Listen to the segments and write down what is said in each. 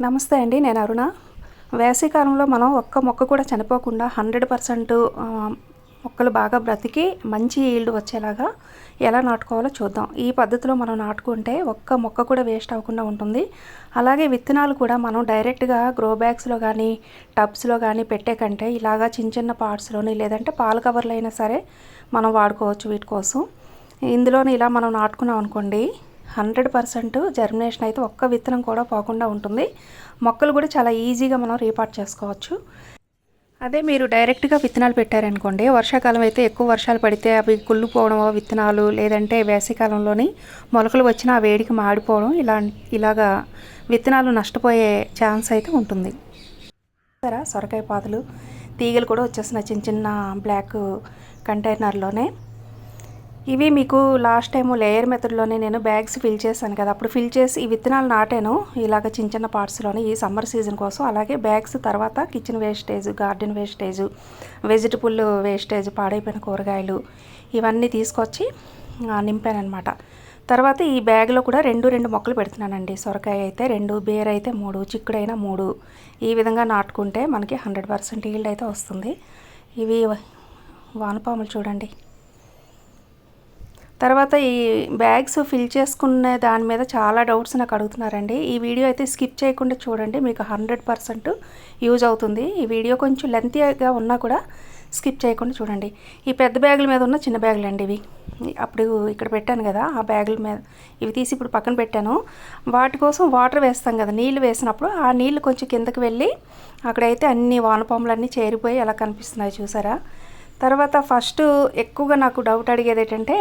నమస్తే అండి. నేను అరుణ. వేసవికాలంలో మనం ఒక్క మొక్క కూడా చనిపోకుండా 100% మొక్కలు బాగా బ్రతికి మంచి ఈల్డ్ వచ్చేలాగా ఎలా నాటుకోవాలో చూద్దాం. ఈ పద్ధతిలో మనం నాటుకుంటే ఒక్క మొక్క కూడా వేస్ట్ అవ్వకుండా ఉంటుంది. అలాగే విత్తనాలు కూడా మనం డైరెక్ట్గా గ్రో బ్యాగ్స్లో కానీ టబ్స్లో కానీ పెట్టే కంటే ఇలాగా చిన్న చిన్న పార్ట్స్లోని లేదంటే పాల కవర్లు అయినా సరే మనం వాడుకోవచ్చు వీటి కోసం. ఇందులోని ఇలా మనం నాటుకున్నాం అనుకోండి, 100% జర్మినేషన్ అయితే ఒక్క విత్తనం కూడా పోకుండా ఉంటుంది. మొక్కలు కూడా చాలా ఈజీగా మనం రీపార్ట్ చేసుకోవచ్చు. అదే మీరు డైరెక్ట్గా విత్తనాలు పెట్టారనుకోండి, వర్షాకాలం అయితే ఎక్కువ వర్షాలు పడితే అవి కుళ్ళిపోవడం విత్తనాలు, లేదంటే వేసవికాలంలోని మొలకలు వచ్చిన ఆ వేడికి మాడిపోవడం, ఇలాగా విత్తనాలు నష్టపోయే ఛాన్స్ అయితే ఉంటుంది. సరే, సొరకాయ పాదులు తీగలు కూడా వచ్చేస్తున్నాయి చిన్న చిన్న బ్లాక్ కంటైనర్లోనే. ఇవి మీకు లాస్ట్ టైం లేయర్ మెథడ్లోనే నేను బ్యాగ్స్ ఫిల్ చేశాను కదా, అప్పుడు ఫిల్ చేసి ఈ విత్తనాలు నాటాను ఇలాగ చిన్న చిన్న పార్ట్స్లోనే ఈ సమ్మర్ సీజన్ కోసం. అలాగే బ్యాగ్స్ తర్వాత kitchen wastage, garden wastage, vegetable wastage, పాడైపోయిన కూరగాయలు ఇవన్నీ తీసుకొచ్చి నింపాను అనమాట. తర్వాత ఈ బ్యాగ్లో కూడా రెండు మొక్కలు పెడుతున్నానండి. సొరకాయ అయితే 2, బీర అయితే 3, చిక్కుడైనా 3. ఈ విధంగా నాటుకుంటే మనకి 100% ఈల్డ్ అయితే వస్తుంది. ఇవి వానపాములు చూడండి. తర్వాత ఈ బ్యాగ్స్ ఫిల్ చేసుకునే దాని మీద చాలా డౌట్స్ నాకు అడుగుతున్నారండి. ఈ వీడియో అయితే స్కిప్ చేయకుండా చూడండి, మీకు 100% యూజ్ అవుతుంది. ఈ వీడియో కొంచెం లెంతీగా ఉన్నా కూడా స్కిప్ చేయకుండా చూడండి. ఈ పెద్ద బ్యాగుల మీద ఉన్న చిన్న బ్యాగులు అండి ఇవి. అప్పుడు ఇక్కడ పెట్టాను కదా, ఆ బ్యాగుల మీద ఇవి తీసి ఇప్పుడు పక్కన పెట్టాను. వాటి కోసం వాటర్ వేస్తాం కదా, నీళ్ళు వేసినప్పుడు ఆ నీళ్ళు కొంచెం కిందకి వెళ్ళి అక్కడైతే అన్ని వానపాములన్నీ చేరిపోయి ఎలా కనిపిస్తున్నాయి చూసారా. తర్వాత ఫస్ట్ ఎక్కువగా నాకు డౌట్ అడిగేది ఏంటంటే,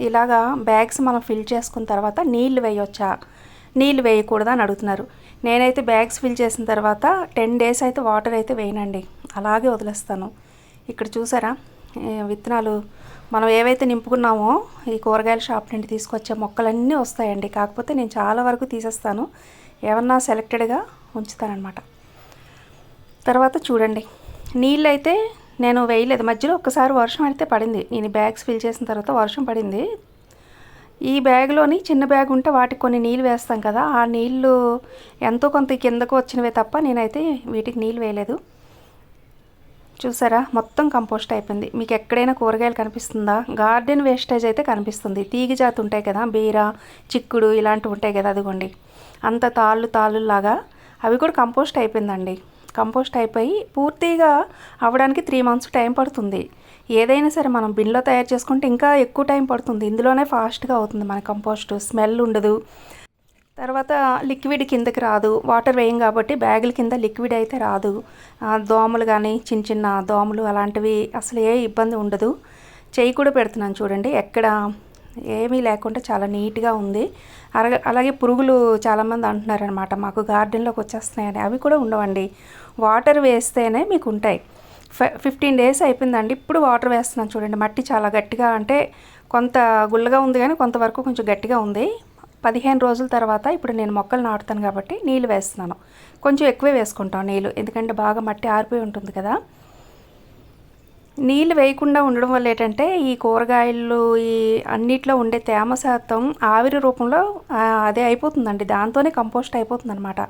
ఇలాగా బ్యాగ్స్ మనం ఫిల్ చేసుకున్న తర్వాత నీళ్ళు వేయొచ్చా, నీళ్ళు వేయకూడదా అని అడుగుతున్నారు. నేనైతే బ్యాగ్స్ ఫిల్ చేసిన తర్వాత 10 days అయితే వాటర్ అయితే వేయనండి, అలాగే వదిలేస్తాను. ఇక్కడ చూసారా విత్తనాలు మనం ఏవైతే నింపుకున్నామో ఈ కూరగాయల షాప్ నుండి తీసుకొచ్చే మొక్కలన్నీ వస్తాయండి. కాకపోతే నేను చాలా వరకు తీసేస్తాను, ఏమన్నా సెలెక్టెడ్గా ఉంచుతానమాట. తర్వాత చూడండి, నీళ్ళు అయితే నేను వేయలేదు. మధ్యలో ఒక్కసారి వర్షం అయితే పడింది. నేను బ్యాగ్స్ ఫిల్ చేసిన తర్వాత వర్షం పడింది. ఈ బ్యాగ్లోని చిన్న బ్యాగ్ ఉంటే వాటికి కొన్ని నీళ్ళు వేస్తాం కదా, ఆ నీళ్ళు ఎంతో కొంత కిందకు వచ్చినవే తప్ప నేనైతే వీటికి నీళ్ళు వేయలేదు. చూసారా మొత్తం కంపోస్ట్ అయిపోయింది. మీకు ఎక్కడైనా కూరగాయలు కనిపిస్తుందా? గార్డెన్ వేస్టేజ్ అయితే కనిపిస్తుంది. తీగ జాతి ఉంటాయి కదా, బీర, చిక్కుడు ఇలాంటివి ఉంటాయి కదా, అదిగోండి అంత తాళ్ళులాగా అవి కూడా కంపోస్ట్ అయిపోయిందండి. కంపోస్ట్ అయిపోయి పూర్తిగా అవ్వడానికి 3 months టైం పడుతుంది. ఏదైనా సరే మనం బిన్లో తయారు చేసుకుంటే ఇంకా ఎక్కువ టైం పడుతుంది. ఇందులోనే ఫాస్ట్గా అవుతుంది మన కంపోస్ట్, స్మెల్ ఉండదు. తర్వాత లిక్విడ్ కిందకి రాదు, వాటర్ వేయం కాబట్టి బ్యాగుల కింద లిక్విడ్ అయితే రాదు. దోమలు కానీ చిన్న చిన్న దోమలు అలాంటివి అసలు ఏ ఇబ్బంది ఉండదు. చెయ్యి కూడా పెడుతున్నాను చూడండి, ఎక్కడ ఏమీ లేకుండా చాలా నీట్గా ఉంది. అలాగే పురుగులు చాలామంది అంటున్నారనమాట, మాకు గార్డెన్లోకి వచ్చేస్తున్నాయని. అవి కూడా ఉండవండి, వాటర్ వేస్తేనే మీకు ఉంటాయి. 15 days అయిపోయిందండి. ఇప్పుడు వాటర్ వేస్తున్నాను చూడండి. మట్టి చాలా గట్టిగా, అంటే కొంత గుల్లగా ఉంది కానీ కొంతవరకు కొంచెం గట్టిగా ఉంది. 15 రోజుల తర్వాత ఇప్పుడు నేను మొక్కలు నాటుతాను కాబట్టి నీళ్ళు వేస్తున్నాను. కొంచెం ఎక్కువే వేసుకుంటాం నీళ్ళు, ఎందుకంటే బాగా మట్టి ఆరిపోయి ఉంటుంది కదా. నీళ్ళు వేయకుండా ఉండడం వల్ల ఏంటంటే ఈ కూరగాయలు ఈ అన్నిట్లో ఉండే తేమ శాతం ఆవిరి రూపంలో అదే అయిపోతుందండి, దాంతోనే కంపోస్ట్ అయిపోతుంది అనమాట.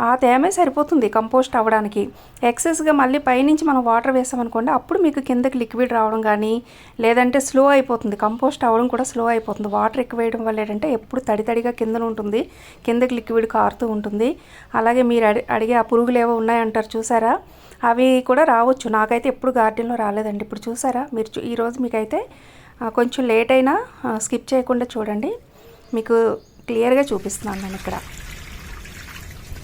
ఆ తేమే సరిపోతుంది కంపోస్ట్ అవ్వడానికి. ఎక్సెస్గా మళ్ళీ పైనుంచి మనం వాటర్ వేసామనుకోండి, అప్పుడు మీకు కిందకి లిక్విడ్ రావడం కానీ లేదంటే స్లో అయిపోతుంది, కంపోస్ట్ అవ్వడం కూడా స్లో అయిపోతుంది. వాటర్ ఎక్కువ వేయడం వల్ల ఏంటంటే ఎప్పుడు తడిగా కిందన ఉంటుంది, కిందకి లిక్విడ్ కారుతూ ఉంటుంది. అలాగే మీరు అడిగే ఆ పురుగులు ఏవో ఉన్నాయంటారు చూసారా, అవి కూడా రావచ్చు. నాకైతే ఎప్పుడు గార్డెన్లో రాలేదండి. ఇప్పుడు చూసారా మీరు, ఈరోజు మీకైతే కొంచెం లేట్ అయినా స్కిప్ చేయకుండా చూడండి, మీకు క్లియర్గా చూపిస్తున్నాను నేను ఇక్కడ.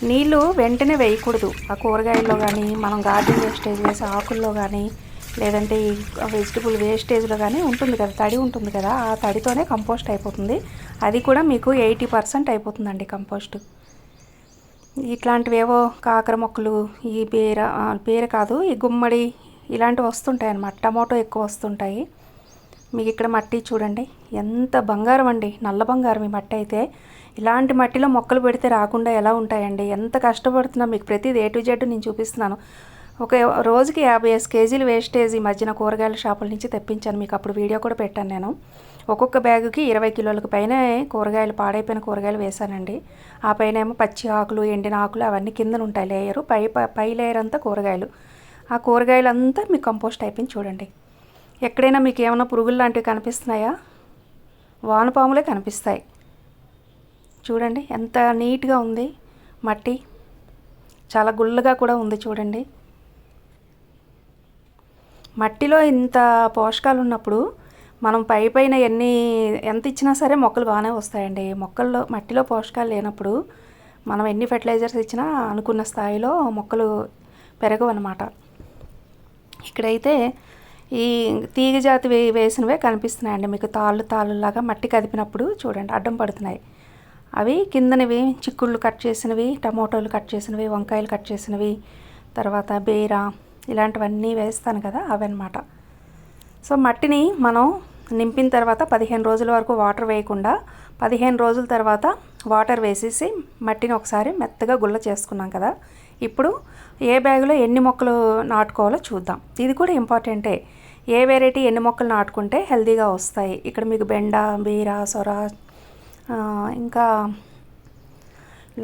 నీళ్ళు వెంటనే వేయకూడదు ఆ కూరగాయల్లో కానీ, మనం గార్డెన్ వేస్టేజ్ వేసే ఆకుల్లో కానీ లేదంటే ఈ వెజిటబుల్ వేస్టేజ్లో కానీ ఉంటుంది కదా, తడి ఉంటుంది కదా, ఆ తడితోనే కంపోస్ట్ అయిపోతుంది. అది కూడా మీకు 80% అయిపోతుందండి కంపోస్ట్. ఇట్లాంటివేవో కాకర మొక్కలు, ఈ బీర కాదు ఈ గుమ్మడి ఇలాంటివి వస్తుంటాయి అన్నమాట. టమాటో ఎక్కువ వస్తుంటాయి. మీకు ఇక్కడ మట్టి చూడండి ఎంత బంగారం అండి, నల్ల బంగారం ఈ మట్టి అయితే. ఇలాంటి మట్టిలో మొక్కలు పెడితే రాకుండా ఎలా ఉంటాయండి, ఎంత కష్టపడుతున్నా మీకు ప్రతిదీ A to Z నేను చూపిస్తున్నాను. ఒక రోజుకి 50 kgs వేస్టేజ్ ఈ మధ్యన కూరగాయల షాపుల నుంచి తెప్పించాను, మీకు అప్పుడు వీడియో కూడా పెట్టాను నేను. ఒక్కొక్క బ్యాగుకి 20 కిలోలకు పైన కూరగాయలు, పాడైపోయిన కూరగాయలు వేసానండి. ఆ పైన ఏమో పచ్చి ఆకులు, ఎండిన ఆకులు అవన్నీ కిందన ఉంటాయి లేయరు, పై లేయర్ అంతా కూరగాయలు. ఆ కూరగాయలంతా మీకు కంపోస్ట్ అయిపోయింది చూడండి. ఎక్కడైనా మీకు ఏమైనా పురుగులు లాంటివి కనిపిస్తున్నాయా? వానపాములే కనిపిస్తాయి. చూడండి ఎంత నీట్గా ఉంది మట్టి, చాలా గుల్లగా కూడా ఉంది చూడండి. మట్టిలో ఇంత పోషకాలు ఉన్నప్పుడు మనం పైన ఎంత ఇచ్చినా సరే మొక్కలు బాగానే వస్తాయండి. మట్టిలో పోషకాలు లేనప్పుడు మనం ఎన్ని ఫెర్టిలైజర్స్ ఇచ్చినా అనుకున్న స్థాయిలో మొక్కలు పెరగవన్నమాట. ఇక్కడైతే ఈ తీగ జాతి వేసినవే కనిపిస్తున్నాయండి మీకు, తాళ్ళులాగా మట్టి కదిపినప్పుడు చూడండి అడ్డం పడుతున్నాయి. అవి కిందనివి చిక్కుళ్ళు కట్ చేసినవి, టమోటాలు కట్ చేసినవి, వంకాయలు కట్ చేసినవి, తర్వాత బీర ఇలాంటివన్నీ వేస్తాను కదా అవన్నమాట. సో మట్టిని మనం నింపిన తర్వాత 15 రోజుల వరకు వాటర్ వేయకుండా 15 రోజుల తర్వాత వాటర్ వేసేసి మట్టిని ఒకసారి మెత్తగా గుల్ల చేసుకున్నాం కదా. ఇప్పుడు ఏ బ్యాగులో ఎన్ని మొక్కలు నాటుకోవాలో చూద్దాం. ఇది కూడా ఇంపార్టెంటే. ఏ వెరైటీ ఎన్ని మొక్కలు నాటుకుంటే హెల్తీగా వస్తాయి. ఇక్కడ మీకు బెండ, బీర, సొర, ఇంకా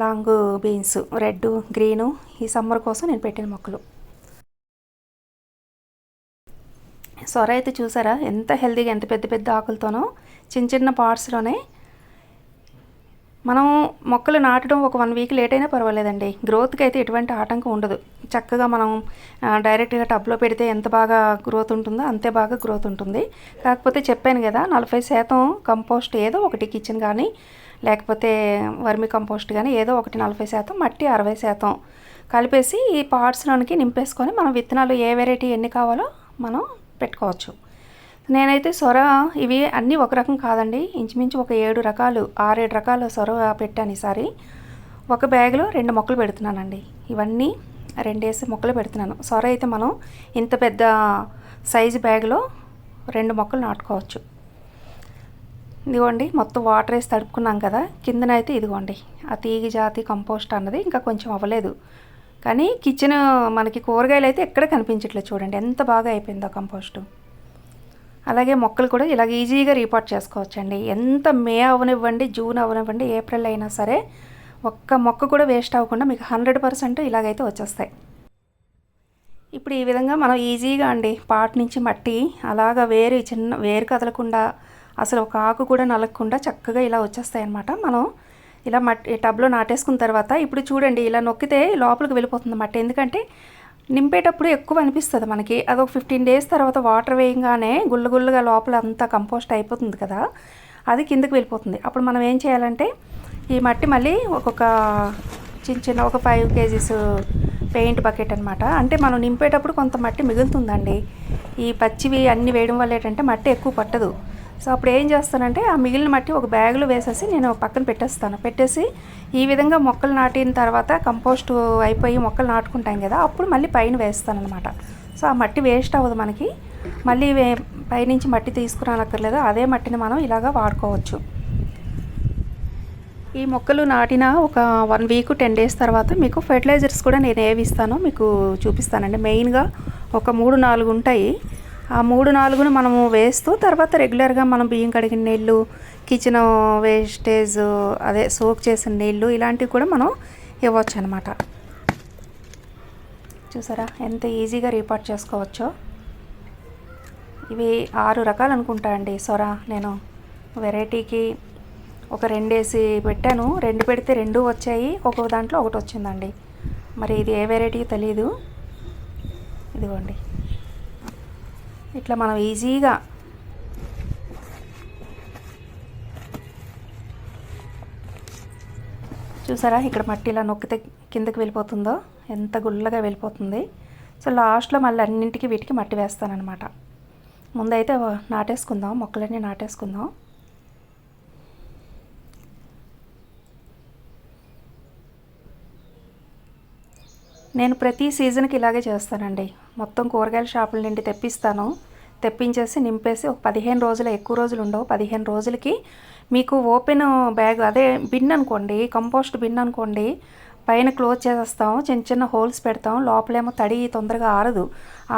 లాంగ్ బీన్స్, రెడ్, గ్రీను ఈ సమ్మర్ కోసం నేను పెట్టిన మొక్కలు. సొర అయితే చూసారా ఎంత హెల్తీగా, ఎంత పెద్ద పెద్ద ఆకులతోనో చిన్న పార్ట్స్లోనే. మనం మొక్కలు నాటడం ఒక 1 వీక్ లేట్ అయినా పర్వాలేదండి, గ్రోత్కి అయితే ఎటువంటి ఆటంకం ఉండదు. చక్కగా మనం డైరెక్ట్గా టబ్లో పెడితే ఎంత బాగా గ్రోత్ ఉంటుందో అంతే బాగా గ్రోత్ ఉంటుంది. కాకపోతే చెప్పాను కదా 40% కంపోస్ట్ ఏదో ఒకటి, కిచెన్ కానీ లేకపోతే వర్మి కంపోస్ట్ కానీ ఏదో ఒకటి 40%, మట్టి 60% కలిపేసి ఈ పార్ట్స్లోనికి నింపేసుకొని మనం విత్తనాలు ఏ వెరైటీ ఎన్ని కావాలో మనం పెట్టుకోవచ్చు. నేనైతే సొర ఇవి అన్నీ ఒక రకం కాదండి, ఇంచుమించు ఒక 6 రకాలు సొర పెట్టాను ఈసారి. ఒక బ్యాగ్లో 2 మొక్కలు పెడుతున్నానండి. ఇవన్నీ 2 మొక్కలు పెడుతున్నాను. సొర అయితే మనం ఇంత పెద్ద సైజు బ్యాగ్లో 2 మొక్కలు నాటుకోవచ్చు. ఇదిగోండి మొత్తం వాటర్ వేసి తడుపుకున్నాం కదా. కిందనైతే ఇదిగోండి ఆ తీగ జాతి కంపోస్ట్ అన్నది ఇంకా కొంచెం అవ్వలేదు, కానీ కిచెన్ మనకి కూరగాయలు అయితే ఎక్కడ కనిపించట్లేదు చూడండి ఎంత బాగా అయిపోయిందో కంపోస్టు. అలాగే మొక్కలు కూడా ఇలాగ ఈజీగా రీపాట్ చేసుకోవచ్చండి. ఎంత మే అవనివ్వండి, జూన్ అవనివ్వండి, ఏప్రిల్ అయినా సరే ఒక్క మొక్క కూడా వేస్ట్ అవ్వకుండా మీకు 100% ఇలాగైతే వచ్చేస్తాయి. ఇప్పుడు ఈ విధంగా మనం ఈజీగా అండి పాట్ నుంచి మట్టి అలాగా చిన్న వేరు కదలకుండా, అసలు ఒక ఆకు కూడా నలగకుండా చక్కగా ఇలా వచ్చేస్తాయి అన్నమాట. మనం ఇలా మట్టి టబ్లో నాటేసుకున్న తర్వాత ఇప్పుడు చూడండి ఇలా నొక్కితే లోపలికి వెళ్ళిపోతుంది మట్టి. ఎందుకంటే నింపేటప్పుడు ఎక్కువ అనిపిస్తుంది మనకి, అదొక 15 డేస్ తర్వాత వాటర్ వేయగానే గుల్లగా లోపల అంతా కంపోస్ట్ అయిపోతుంది కదా, అది కిందకి వెళ్ళిపోతుంది. అప్పుడు మనం ఏం చేయాలంటే ఈ మట్టి మళ్ళీ ఒక్కొక్క చిన్న ఒక 5 kgs పెయింట్ బకెట్ అనమాట. అంటే మనం నింపేటప్పుడు కొంత మట్టి మిగులుతుందండి. ఈ పచ్చివి అన్నీ వేయడం వల్ల ఏంటంటే మట్టి ఎక్కువ పట్టదు. సో అప్పుడు ఏం చేస్తానంటే ఆ మిగిలిన మట్టి ఒక బ్యాగులో వేసేసి నేను పక్కన పెట్టేసి ఈ విధంగా మొక్కలు నాటిన తర్వాత కంపోస్ట్ అయిపోయి మొక్కలు నాటుకుంటాం కదా, అప్పుడు మళ్ళీ పైన వేస్తాను అనమాట. సో ఆ మట్టి వేస్ట్ అవ్వదు మనకి, మళ్ళీ పైనుంచి మట్టి తీసుకురానక్కర్లేదు, అదే మట్టిని మనం ఇలాగా వాడుకోవచ్చు. ఈ మొక్కలు నాటిన ఒక 1 వీక్ 10 డేస్ తర్వాత మీకు ఫెర్టిలైజర్స్ కూడా నేను ఏవి ఇస్తానో మీకు చూపిస్తానండి. మెయిన్గా ఒక 3-4 ఉంటాయి. ఆ 3-4ను మనము వేస్తూ తర్వాత రెగ్యులర్గా మనం బియ్యం కడిగిన నీళ్ళు, కిచెన్ వేస్టేజ్ అదే సోక్ చేసిన నీళ్ళు ఇలాంటివి కూడా మనం ఇవ్వచ్చు అనమాట. చూసారా ఎంత ఈజీగా రీపాట్ చేసుకోవచ్చో. ఇవి 6 రకాలు అనుకుంటా అండి సొర. నేను వెరైటీకి ఒక 2 వేసి పెట్టాను, 2 పెడితే 2 వచ్చాయి, ఒక్కొక్క దాంట్లో ఒకటి వచ్చిందండి. మరి ఇది ఏ వెరైటీ తెలియదు. ఇదిగోండి ఇట్లా మనం ఈజీగా చూసారా ఇక్కడ మట్టి ఇలా నొక్కితే కిందకి వెళ్ళిపోతుందో, ఎంత గుల్లగా వెళ్ళిపోతుంది. సో లాస్ట్లో మళ్ళీ అన్నింటికి వీటికి మట్టి వేస్తానన్నమాట. ముందైతే నాటేసుకుందాం, మొక్కలన్నీ నాటేసుకుందాం. నేను ప్రతి సీజన్కి ఇలాగే చేస్తానండి. మొత్తం కూరగాయల షాపుల నుండి తెప్పించేసి నింపేసి ఒక 15 రోజులు, ఎక్కువ రోజులు ఉండవు, 15 రోజులకి మీకు ఓపెన్ బ్యాగ్ అదే బిన్ అనుకోండి, కంపోస్ట్ బిన్ అనుకోండి, పైన క్లోజ్ చేసేస్తాం, చిన్న హోల్స్ పెడతాం, లోపలేమో తడి తొందరగా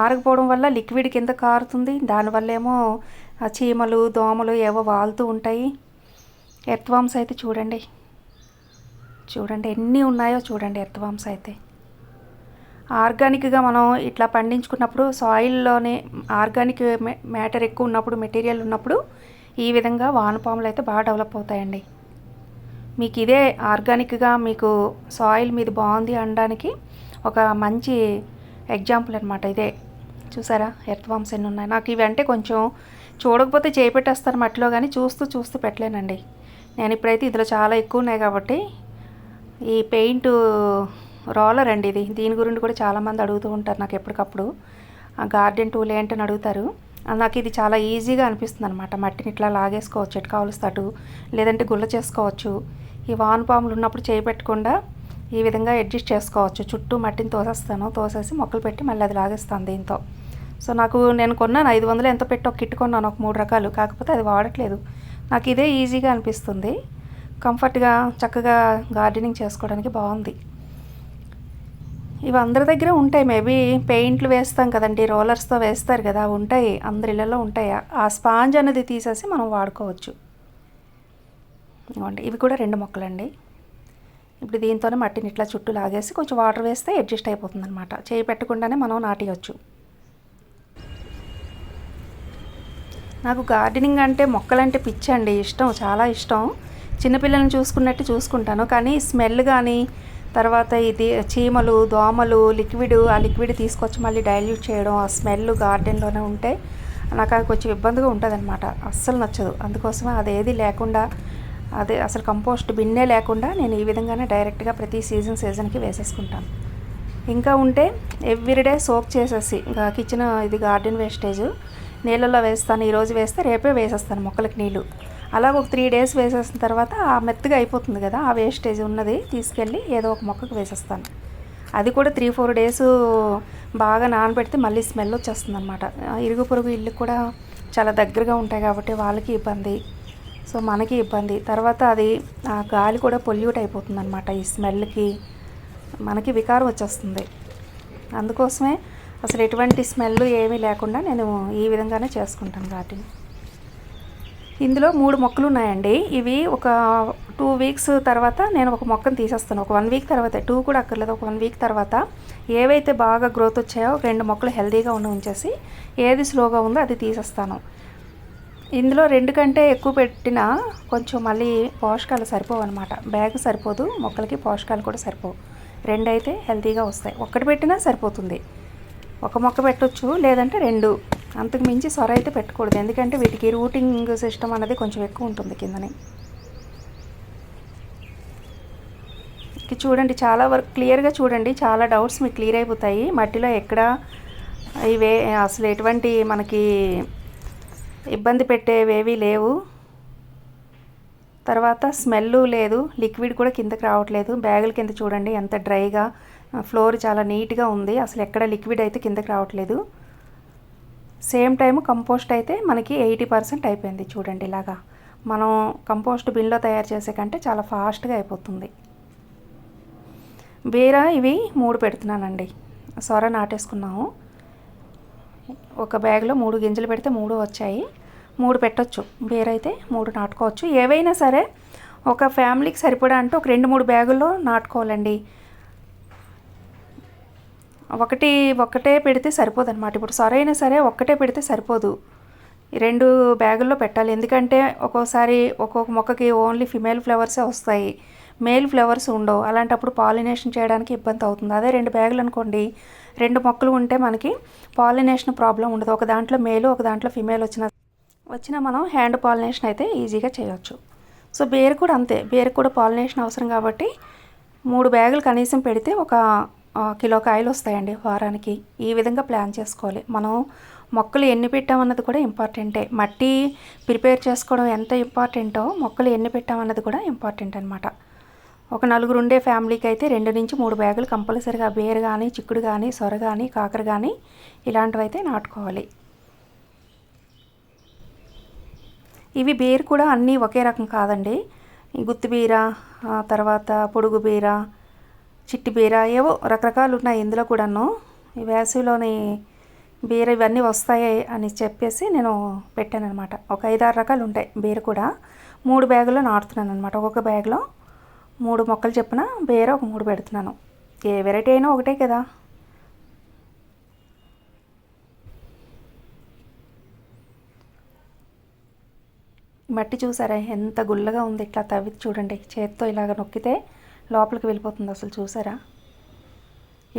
ఆరకపోవడం వల్ల లిక్విడ్ కింద కారుతుంది, దానివల్ల ఏమో ఆ చీమలు దోమలు ఏవో వాలుతూ ఉంటాయి. ఎర్త్వామ్స్ అయితే చూడండి ఎన్ని ఉన్నాయో చూడండి. ఎర్త్వామ్స్ అయితే ఆర్గానిక్గా మనం ఇట్లా పండించుకున్నప్పుడు సాయిల్లోనే ఆర్గానిక్ మ్యాటర్ ఎక్కువ ఉన్నప్పుడు, మెటీరియల్ ఉన్నప్పుడు ఈ విధంగా వానపాములు అయితే బాగా డెవలప్ అవుతాయండి. మీకు ఇదే ఆర్గానిక్గా మీకు సాయిల్ మీది బాగుంది అనడానికి ఒక మంచి ఎగ్జాంపుల్ అనమాట. ఇదే చూసారా ఎర్త్వామ్స్ ఎన్ని ఉన్నాయి. నాకు ఇవి అంటే కొంచెం చూడకపోతే చేపెట్టేస్తాను మట్టిలో, కానీ చూస్తూ పెట్టలేనండి. నేను ఇప్పుడైతే ఇందులో చాలా ఎక్కువ ఉన్నాయి కాబట్టి ఈ పెయింట్ రోలర్ అండి ఇది. దీని గురించి కూడా చాలామంది అడుగుతూ ఉంటారు నాకు ఎప్పటికప్పుడు. గార్డెన్ టూల్ ఏంటని అడుగుతారు. నాకు ఇది చాలా ఈజీగా అనిపిస్తుంది అనమాట. మట్టిని ఇట్లా లాగేసుకోవచ్చు ఎటు కావలిస్తే అటు, లేదంటే గుల్ల చేసుకోవచ్చు. ఈ వానపాములు ఉన్నప్పుడు చేయబెట్టకుండా ఈ విధంగా అడ్జస్ట్ చేసుకోవచ్చు. చుట్టూ మట్టిని తోసేసి మొక్కలు పెట్టి మళ్ళీ అది లాగేస్తాను దీంతో. సో నేను కొన్నాను 500 ఎంతో పెట్టి ఒక కిట్ కొన్నాను, ఒక 3 రకాలు. కాకపోతే అది వాడట్లేదు. నాకు ఇదే ఈజీగా అనిపిస్తుంది. కంఫర్ట్గా చక్కగా గార్డెనింగ్ చేసుకోవడానికి బాగుంది. ఇవి అందరి దగ్గర ఉంటాయి. మేబీ పెయింట్లు వేస్తాం కదండి, రోలర్స్తో వేస్తారు కదా, ఉంటాయి అందరి ఇళ్ళల్లో ఉంటాయి. ఆ స్పాంజ్ అనేది తీసేసి మనం వాడుకోవచ్చు. ఇవ్వండి, ఇవి కూడా 2 మొక్కలండి. ఇప్పుడు దీంతోనే మట్టిని ఇట్లా చుట్టూ లాగేసి కొంచెం వాటర్ వేస్తే అడ్జస్ట్ అయిపోతుంది అనమాట. చేయి పెట్టకుండానే మనం నాటియచ్చు. నాకు గార్డెనింగ్ అంటే మొక్కలంటే పిచ్చి అండి, ఇష్టం, చాలా ఇష్టం. చిన్నపిల్లల్ని చూసుకున్నట్టు చూసుకుంటాను. కానీ స్మెల్ కానీ, తర్వాత ఇది చీమలు దోమలు ఆ లిక్విడ్ తీసుకొచ్చి మళ్ళీ డైల్యూట్ చేయడం, ఆ స్మెల్ గార్డెన్లోనే ఉంటే నాకు అది కొంచెం ఇబ్బందిగా ఉంటుంది అనమాట. అస్సలు నచ్చదు. అందుకోసమే అదేది లేకుండా, అదే అసలు కంపోస్ట్ బిన్నే లేకుండా నేను ఈ విధంగానే డైరెక్ట్గా ప్రతి సీజన్కి వేసేసుకుంటాను. ఇంకా ఉంటే ఎవ్రీడే సోక్ చేసేసి ఇంకా కిచెన్ ఇది గార్డెన్ వేస్టేజ్ నీళ్ళల్లో వేస్తాను. ఈరోజు వేస్తే రేపే వేసేస్తాను మొక్కలకి నీళ్ళు. అలాగ ఒక 3 డేస్ వేసేసిన తర్వాత ఆ మెత్తగా అయిపోతుంది కదా, ఆ వేస్టేజ్ ఉన్నది తీసుకెళ్ళి ఏదో ఒక మొక్కకు వేసేస్తాను. అది కూడా 3-4 డేస్ బాగా నానబెడితే మళ్ళీ స్మెల్ వచ్చేస్తుంది అనమాట. ఇరుగు పొరుగు ఇల్లు కూడా చాలా దగ్గరగా ఉంటాయి కాబట్టి వాళ్ళకి ఇబ్బంది, సో మనకి ఇబ్బంది. తర్వాత అది ఆ గాలి కూడా పొల్యూట్ అయిపోతుంది అనమాట. ఈ స్మెల్కి మనకి వికారం వచ్చేస్తుంది. అందుకోసమే అసలు ఎటువంటి స్మెల్ ఏమీ లేకుండా నేను ఈ విధంగానే చేసుకుంటాను గార్డెన్. ఇందులో 3 మొక్కలు ఉన్నాయండి. ఇవి ఒక 2 వీక్స్ తర్వాత నేను ఒక మొక్కను తీసేస్తాను. ఒక 1 వీక్ తర్వాత, 2 కూడా అక్కర్లేదు, ఒక 1 వీక్ తర్వాత ఏవైతే బాగా గ్రోత్ వచ్చాయో 2 మొక్కలు హెల్తీగా ఉంచేసి ఏది స్లోగా ఉందో అది తీసేస్తాను. ఇందులో 2 కంటే ఎక్కువ పెట్టినా కొంచెం మళ్ళీ పోషకాలు సరిపోవు అనమాట. బ్యాగ్ సరిపోదు, మొక్కలకి పోషకాలు కూడా సరిపోవు. 2 అయితే హెల్తీగా వస్తాయి. 1 పెట్టినా సరిపోతుంది. ఒక మొక్క పెట్టొచ్చు, లేదంటే 2, అంతకు మించి సొర అయితే పెట్టకూడదు. ఎందుకంటే వీటికి రూటింగ్ సిస్టమ్ అనేది కొంచెం ఎక్కువ ఉంటుంది కిందని. చూడండి, చాలా వరకు క్లియర్గా చూడండి, చాలా డౌట్స్ మీకు క్లియర్ అయిపోతాయి. మట్టిలో ఎక్కడ ఇవే అసలు ఎటువంటి మనకి ఇబ్బంది పెట్టేవేవి లేవు. తర్వాత స్మెల్ లేదు, లిక్విడ్ కూడా కిందకి రావట్లేదు. బ్యాగుల కింద చూడండి ఎంత డ్రైగా, ఫ్లోర్ చాలా నీట్గా ఉంది, అసలు ఎక్కడ లిక్విడ్ అయితే కిందకి రావట్లేదు. సేమ్ టైం కంపోస్ట్ అయితే మనకి 80% అయిపోయింది. చూడండి, ఇలాగా మనం కంపోస్ట్ బిన్లో తయారు చేసే కంటే చాలా ఫాస్ట్గా అయిపోతుంది. బీర ఇవి 3 పెడుతున్నానండి. సొర నాటేసుకున్నాము. ఒక బ్యాగ్లో 3 గింజలు పెడితే 3 వచ్చాయి. 3 పెట్టొచ్చు. బీర అయితే 3 నాటుకోవచ్చు. ఏవైనా సరే ఒక ఫ్యామిలీకి సరిపడా అంటే ఒక 2-3 బ్యాగుల్లో నాటుకోవాలండి. ఒకటే పెడితే సరిపోదు అనమాట. ఇప్పుడు సొర అయినా సరే ఒక్కటే పెడితే సరిపోదు, 2 బ్యాగుల్లో పెట్టాలి. ఎందుకంటే ఒక్కోసారి ఒక్కొక్క మొక్కకి ఓన్లీ ఫిమేల్ ఫ్లవర్సే వస్తాయి, మేల్ ఫ్లవర్స్ ఉండవు. అలాంటప్పుడు పాలినేషన్ చేయడానికి ఇబ్బంది అవుతుంది. అదే 2 బ్యాగులు అనుకోండి, 2 మొక్కలు ఉంటే మనకి పాలినేషన్ ప్రాబ్లం ఉండదు. ఒక దాంట్లో మేలు, ఒక దాంట్లో ఫిమేల్ వచ్చినా మనం హ్యాండ్ పాలినేషన్ అయితే ఈజీగా చేయవచ్చు. సో బేరు కూడా అంతే, బేరు కూడా పాలినేషన్ అవసరం కాబట్టి 3 బ్యాగులు కనీసం పెడితే ఒక కిలో కాయలు వస్తాయండి వారానికి. ఈ విధంగా ప్లాన్ చేసుకోవాలి. మనం మొక్కలు ఎన్ని పెట్టామన్నది కూడా ఇంపార్టెంటే. మట్టి ప్రిపేర్ చేసుకోవడం ఎంత ఇంపార్టెంటో మొక్కలు ఎన్ని పెట్టామన్నది కూడా ఇంపార్టెంట్ అనమాట. ఒక 4 ఉండే ఫ్యామిలీకి అయితే 2-3 బ్యాగులు కంపల్సరీగా బేరు కానీ, చిక్కుడు కానీ, సొర కానీ, కాకర కానీ ఇలాంటివి అయితే నాటుకోవాలి. ఇవి బేరు కూడా అన్నీ ఒకే రకం కాదండి. ఈ గుత్తి బీర, తర్వాత పొడుగు బీర, చిట్టి బీర, ఏవో రకరకాలు ఉన్నాయి ఇందులో కూడాను. ఈ వేసవిలోని బీర ఇవన్నీ వస్తాయి అని చెప్పేసి నేను పెట్టాను అనమాట. ఒక 5-6 రకాలు ఉంటాయి బీర కూడా. 3 బ్యాగుల్లో నాటుతున్నాను అనమాట. ఒక్కొక్క బ్యాగ్లో 3 మొక్కలు చొప్పున బీర ఒక 3 పెడుతున్నాను. ఏ వెరైటీ అయినా ఒకటే కదా. మట్టి చూసారా ఎంత గుల్లగా ఉంది. ఇట్లా తవ్వి చూడండి, చేత్తో ఇలాగ నొక్కితే లోపలికి వెళ్ళిపోతుంది. అసలు చూసారా,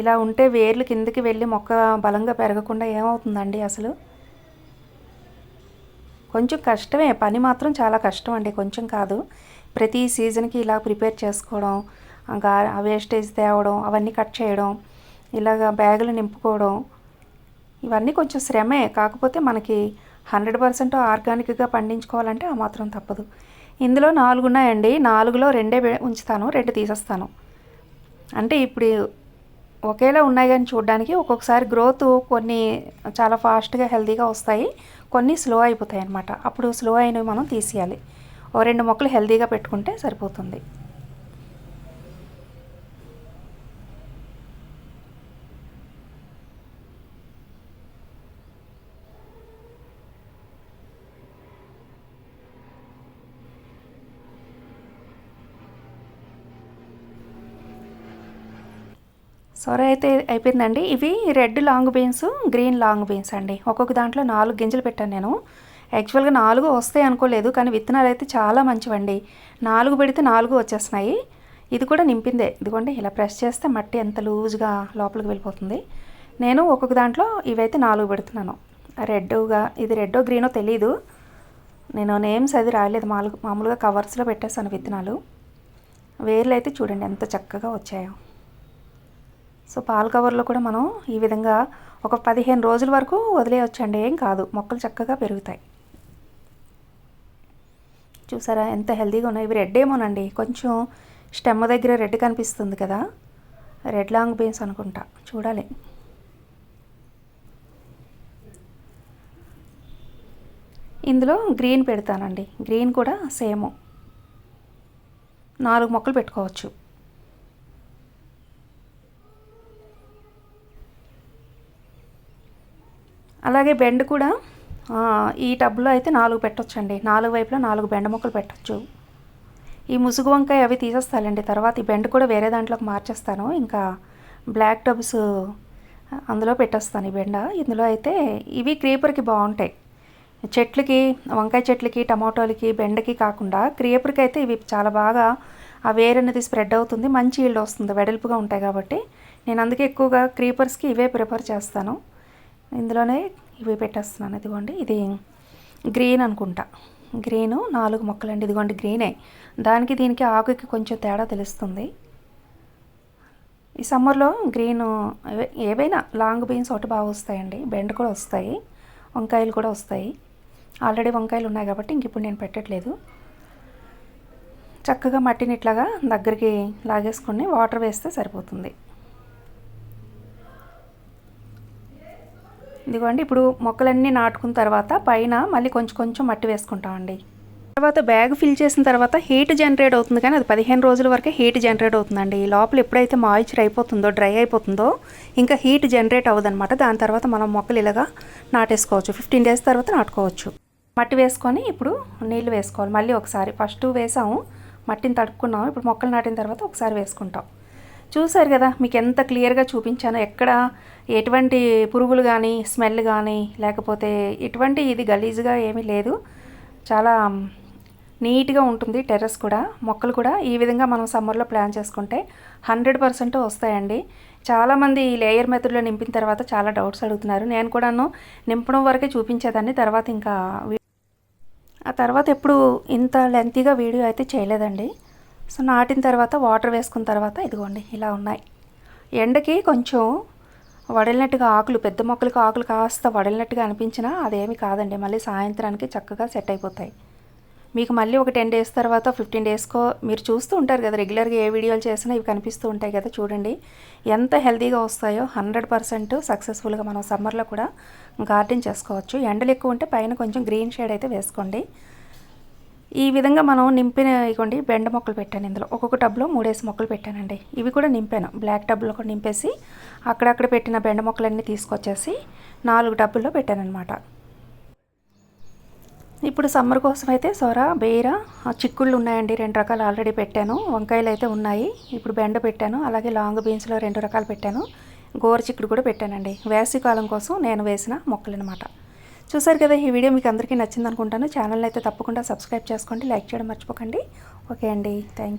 ఇలా ఉంటే వేర్లు కిందకి వెళ్ళి మొక్క బలంగా పెరగకుండా ఏమవుతుందండి అసలు. కొంచెం కష్టమే, పని మాత్రం చాలా కష్టం అండి, కొంచెం కాదు. ప్రతి సీజన్కి ఇలా ప్రిపేర్ చేసుకోవడం, ఆ వేస్టేజ్ తేవడం, అవన్నీ కట్ చేయడం, ఇలాగ బ్యాగులు నింపుకోవడం, ఇవన్నీ కొంచెం శ్రమే. కాకపోతే మనకి 100% ఆర్గానిక్గా పండించుకోవాలంటే ఆ మాత్రం తప్పదు. ఇందులో 4 ఉన్నాయండి. 4లో 2 ఉంచుతాను, 2 తీసేస్తాను. అంటే ఇప్పుడు ఒకేలా ఉన్నాయి కానీ చూడడానికి ఒక్కొక్కసారి గ్రోత్ కొన్ని చాలా ఫాస్ట్గా హెల్తీగా వస్తాయి, కొన్ని స్లో అయిపోతాయి అన్నమాట. అప్పుడు స్లో అయినవి మనం తీసేయాలి. ఓ 2 మొక్కలు హెల్తీగా పెట్టుకుంటే సరిపోతుంది. సొర అయితే అయిపోయిందండి. ఇవి red long beans, green long beans అండి. ఒక్కొక్క దాంట్లో 4 గింజలు పెట్టాను నేను. యాక్చువల్గా 4 వస్తాయి అనుకోలేదు, కానీ విత్తనాలు అయితే చాలా మంచివండి. 4 పెడితే 4 వచ్చేస్తున్నాయి. ఇది కూడా నింపిందే. ఇదిగోండి, ఇలా ప్రెస్ చేస్తే మట్టి ఎంత లూజ్గా లోపలికి వెళ్ళిపోతుంది. నేను ఒక్కొక్క దాంట్లో ఇవైతే 4 పెడుతున్నాను. రెడ్గా, ఇది రెడ్డో గ్రీనో తెలీదు, నేను నేమ్స్ అది రాయలేదు. మామూలుగా కవర్స్లో పెట్టేస్తాను విత్తనాలు. వేర్లు అయితే చూడండి ఎంత చక్కగా వచ్చాయో. సో పాల కవర్లో కూడా మనం ఈ విధంగా ఒక 15 రోజుల వరకు వదిలేయొచ్చండి, ఏం కాదు, మొక్కలు చక్కగా పెరుగుతాయి. చూసారా ఎంత హెల్తీగా ఉన్నాయి. ఇవి రెడ్ ఏమోనండి, కొంచెం స్టెమ్ దగ్గర రెడ్ కనిపిస్తుంది కదా, రెడ్ లాంగ్ బీన్స్ అనుకుంటా, చూడాలి. ఇందులో గ్రీన్ పెడతానండి. గ్రీన్ కూడా సేమ్ 4 మొక్కలు పెట్టుకోవచ్చు. అలాగే బెండ కూడా ఈ టబ్లో అయితే 4 పెట్టొచ్చండి. 4 వైపులా 4 బెండ మొక్కలు పెట్టచ్చు. ఈ ముసుగు వంకాయ అవి తీసేస్తానండి తర్వాత. ఈ బెండ కూడా వేరే దాంట్లోకి మార్చేస్తాను. ఇంకా బ్లాక్ టబ్స్ అందులో పెట్టేస్తాను ఈ బెండ. ఇందులో అయితే ఇవి క్రీపర్కి బాగుంటాయి. చెట్లకి, వంకాయ చెట్లకి, టమాటోలకి, బెండకి కాకుండా క్రీపర్కి అయితే ఇవి చాలా బాగా ఆ వేరు అనేది స్ప్రెడ్ అవుతుంది, మంచి ఈల్డ్ వస్తుంది, వెడల్పుగా ఉంటాయి కాబట్టి. నేను అందుకే ఎక్కువగా క్రీపర్స్కి ఇవే ప్రిఫర్ చేస్తాను. ఇందులోనే ఇవి పెట్టేస్తున్నాను. ఇదిగోండి, ఇది గ్రీన్ అనుకుంటా, గ్రీను 4 మొక్కలండి. ఇదిగోండి గ్రీనే, దానికి దీనికి ఆకుకి కొంచెం తేడా తెలుస్తుంది. ఈ సమ్మర్లో గ్రీను ఏవైనా లాంగ్ బీన్స్ ఒకటి బాగా వస్తాయండి, బెండ కూడా వస్తాయి, వంకాయలు కూడా వస్తాయి. ఆల్రెడీ వంకాయలు ఉన్నాయి కాబట్టి ఇంక ఇప్పుడు నేను పెట్టట్లేదు. చక్కగా మట్టిని ఇట్లాగా దగ్గరికి లాగేసుకొని వాటర్ వేస్తే సరిపోతుంది. ఇదిగోండి, ఇప్పుడు మొక్కలన్నీ నాటుకున్న తర్వాత పైన మళ్ళీ కొంచెం కొంచెం మట్టి వేసుకుంటామండి. తర్వాత బ్యాగ్ ఫిల్ చేసిన తర్వాత హీట్ జనరేట్ అవుతుంది, కానీ అది 15 రోజుల వరకే హీట్ జనరేట్ అవుతుందండి. లోపల ఎప్పుడైతే మాయిశ్చర్ అయిపోతుందో, డ్రై అయిపోతుందో ఇంకా హీట్ జనరేట్ అవ్వదన్నమాట. దాని తర్వాత మనం మొక్కలు ఇలాగా నాటేసుకోవచ్చు. 15 డేస్ తర్వాత నాటుకోవచ్చు. మట్టి వేసుకొని ఇప్పుడు నీళ్ళు వేసుకోవాలి. మళ్ళీ ఒకసారి ఫస్ట్ వేసాము, మట్టిని తడుపుకున్నాము. ఇప్పుడు మొక్కలు నాటిన తర్వాత ఒకసారి వేసుకుంటాం. చూసారు కదా, మీకు ఎంత క్లియర్గా చూపించాను. ఎక్కడ ఎటువంటి పురుగులు కానీ, స్మెల్ కానీ, లేకపోతే ఎటువంటి ఇది గలీజ్గా ఏమీ లేదు. చాలా నీట్గా ఉంటుంది టెర్రస్ కూడా. మొక్కలు కూడా ఈ విధంగా మనం సమ్మర్లో ప్లాన్ చేసుకుంటే 100% వస్తాయండి. చాలామంది ఈ లేయర్ మెథడ్లో నింపిన తర్వాత చాలా డౌట్స్ అడుగుతున్నారు. నేను కూడాను నింపడం వరకే చూపించేదాన్ని, తర్వాత ఇంకా ఆ తర్వాత ఎప్పుడు ఇంత లెంతీగా వీడియో అయితే చేయలేదండి. సో నాటిన తర్వాత వాటర్ వేసుకున్న తర్వాత ఇదిగోండి ఇలా ఉన్నాయి. ఎండకి కొంచెం వడిలినట్టుగా ఆకులు, పెద్ద మొక్కలకు ఆకులు కాస్త వడిలినట్టుగా అనిపించినా అదేమి కాదండి, మళ్ళీ సాయంత్రానికి చక్కగా సెట్ అయిపోతాయి. మీకు మళ్ళీ ఒక 10 డేస్ తర్వాత 15 డేస్కో మీరు చూస్తూ ఉంటారు కదా, రెగ్యులర్గా ఏ వీడియోలు చేసినా ఇవి కనిపిస్తూ ఉంటాయి కదా, చూడండి ఎంత హెల్తీగా వస్తాయో. 100% సక్సెస్ఫుల్గా మనం సమ్మర్లో కూడా గార్డెన్ చేసుకోవచ్చు. ఎండలు ఎక్కువ ఉంటే పైన కొంచెం గ్రీన్ షేడ్ అయితే వేసుకోండి. ఈ విధంగా మనం నింపిన ఇగోండి బెండ మొక్కలు పెట్టాను. ఇందులో ఒక్కొక్క టబ్లో 3 మొక్కలు పెట్టానండి. ఇవి కూడా నింపాను. బ్లాక్ టబ్లో కూడా నింపేసి అక్కడక్కడ పెట్టిన బెండ మొక్కలన్నీ తీసుకొచ్చేసి 4 టబ్బుల్లో పెట్టానన్నమాట. ఇప్పుడు సమ్మర్ కోసం అయితే సొర, బీర, చిక్కుళ్ళు ఉన్నాయండి. 2 రకాలు ఆల్రెడీ పెట్టాను. వంకాయలు అయితే ఉన్నాయి. ఇప్పుడు బెండ పెట్టాను. అలాగే లాంగ్ బీన్స్లో 2 రకాలు పెట్టాను. గోరు చిక్కుడు కూడా పెట్టానండి. వేసవికాలం కోసం నేను వేసిన మొక్కలన్నమాట. చూసారు కదా, ఈ వీడియో మీకు అందరికీ నచ్చింది అనుకుంటాను. ఛానల్ అయితే తప్పకుండా సబ్స్క్రైబ్ చేసుకోండి, లైక్ చేయడం మర్చిపోకండి. ఓకే అండి, థ్యాంక్ యూ.